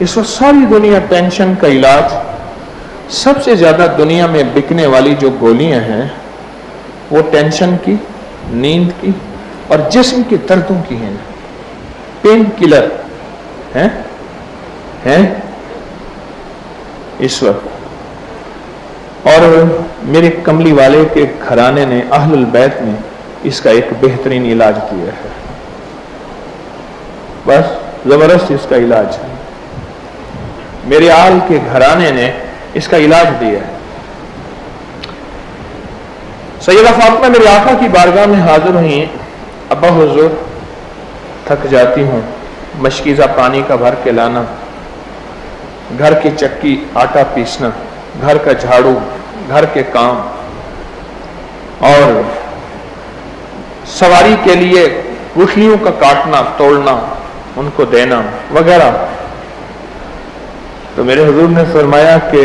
इस वक्त सारी दुनिया टेंशन का इलाज, सबसे ज्यादा दुनिया में बिकने वाली जो गोलियां हैं वो टेंशन की, नींद की और जिस्म के दर्दों की हैं। पेन किलर हैं इस वक्त। और मेरे कमली वाले के घराने ने, अहलुल बैत ने इसका एक बेहतरीन इलाज दिया है। बस जबरदस्त इसका इलाज है। मेरे आल के घराने ने इसका इलाज दिया है। सैयदा फातिमा मेरे आका की बारगाह में हाजिर हुई। अब्बा हुजूर, थक जाती हूं, मशकीज़ा पानी का भर के लाना, घर की चक्की आटा पीसना, घर का झाड़ू, घर के काम और सवारी के लिए गुठलियों का काटना, तोड़ना, उनको देना वगैरह। तो मेरे हुजूर ने फरमाया कि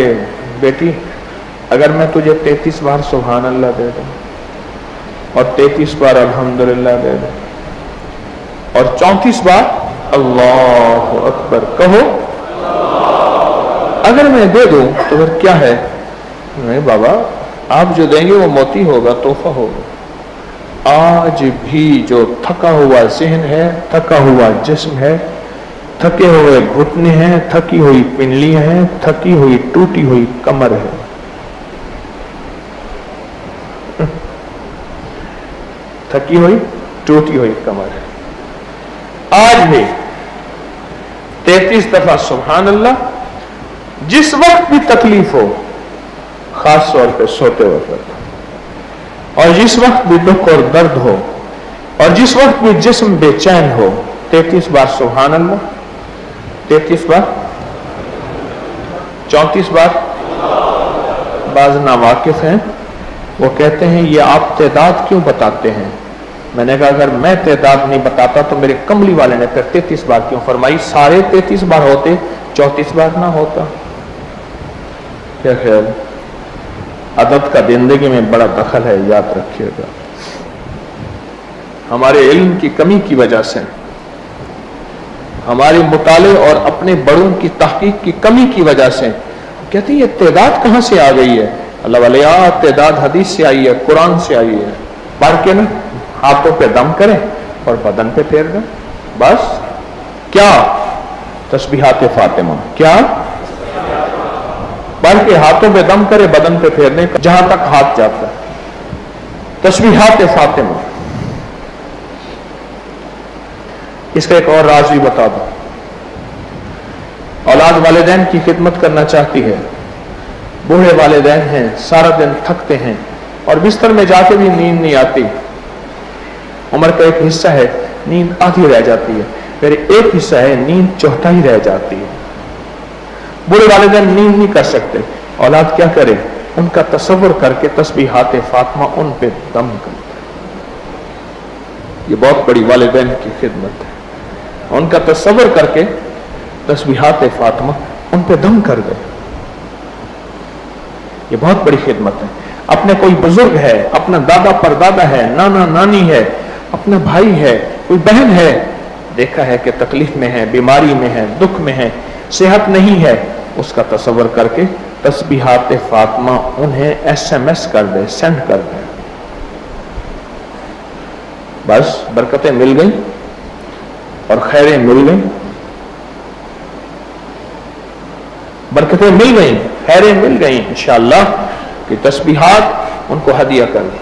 बेटी, अगर मैं तुझे 33 बार सुभान अल्लाह दे दूं और 33 बार अल्हम्दुलिल्लाह दे दूं और 34 बार अल्लाहु अकबर कहो, अगर मैं दे दूं तो फिर क्या है? नहीं बाबा, आप जो देंगे वो मोती होगा, तोहफा होगा। आज भी जो थका हुआ ज़हन है, थका हुआ जिस्म है, थके हुए घुटने हैं, थकी हुई पिंडलियां हैं, थकी हुई टूटी हुई कमर है, थकी हुई टूटी हुई कमर है, आज भी 33 दफा सुभान अल्लाह, जिस वक्त भी तकलीफ हो, खास तौर पे सोते वक्त, और जिस वक्त भी दुख और दर्द हो, और जिस वक्त भी जिस्म बेचैन हो, 33 बार सुभान अल्लाह, 33 बार, 34 बार। बाज नावाकिफ हैं, वो कहते हैं ये आप तादाद क्यों बताते हैं? मैंने कहा अगर मैं तादाद नहीं बताता तो मेरे कमली वाले ने फिर 33 बार क्यों फरमाई? सारे 33 बार होते, 34 बार ना होता। क्या ख्याल? अदद का जिंदगी में बड़ा दखल है, याद रखिएगा। हमारे इल्म की कमी की वजह से, हमारे मुताले और अपने बड़ों की तहकीक की कमी की वजह से कहते हैं ये तादाद कहां से आ गई है? अल्लाह वाले, तादाद हदीस से आई है, कुरान से आई है। पढ़ के ना हाथों पे दम करें और बदन पे फेर दें, बस। क्या? तस्बीहात फातिमा। क्या? पढ़ के हाथों पे दम करे, बदन पे फेरने का, जहां तक हाथ जाता है। तस्बीहात फातिमा। इसका एक और राज भी बता दो। औलाद वालिदैन की खिदमत करना चाहती है, बूढ़े वालिदैन हैं, सारा दिन थकते हैं और बिस्तर में जाके भी नींद नहीं आती। उम्र का एक हिस्सा है नींद आधी रह जाती है, फिर एक हिस्सा है नींद चौथाई रह जाती है। बूढ़े वालिदैन नींद नहीं कर सकते, औलाद क्या करे? उनका तसव्वुर करके तस्बीहात फातिमा उन पे दम करता है। ये बहुत बड़ी वालिदैन की खिदमत है। उनका तसव्वुर करके तस्बीहात फातिमा उन पे दम कर दे। ये बहुत बड़ी खिदमत है। अपने कोई बुजुर्ग है, अपना दादा परदादा है, नाना नानी है, अपना भाई है, कोई बहन है, देखा है कि तकलीफ में है, बीमारी में है, दुख में है, सेहत नहीं है, उसका तसव्वुर करके तस्बीहात फातिमा उन्हें SMS कर दे, सेंड कर दे। बस बरकतें मिल गई और खैरें मिल गई, बरकतें मिल गई, खैरें मिल गई। इंशाअल्लाह कि तस्बीहात उनको हदिया कर दी।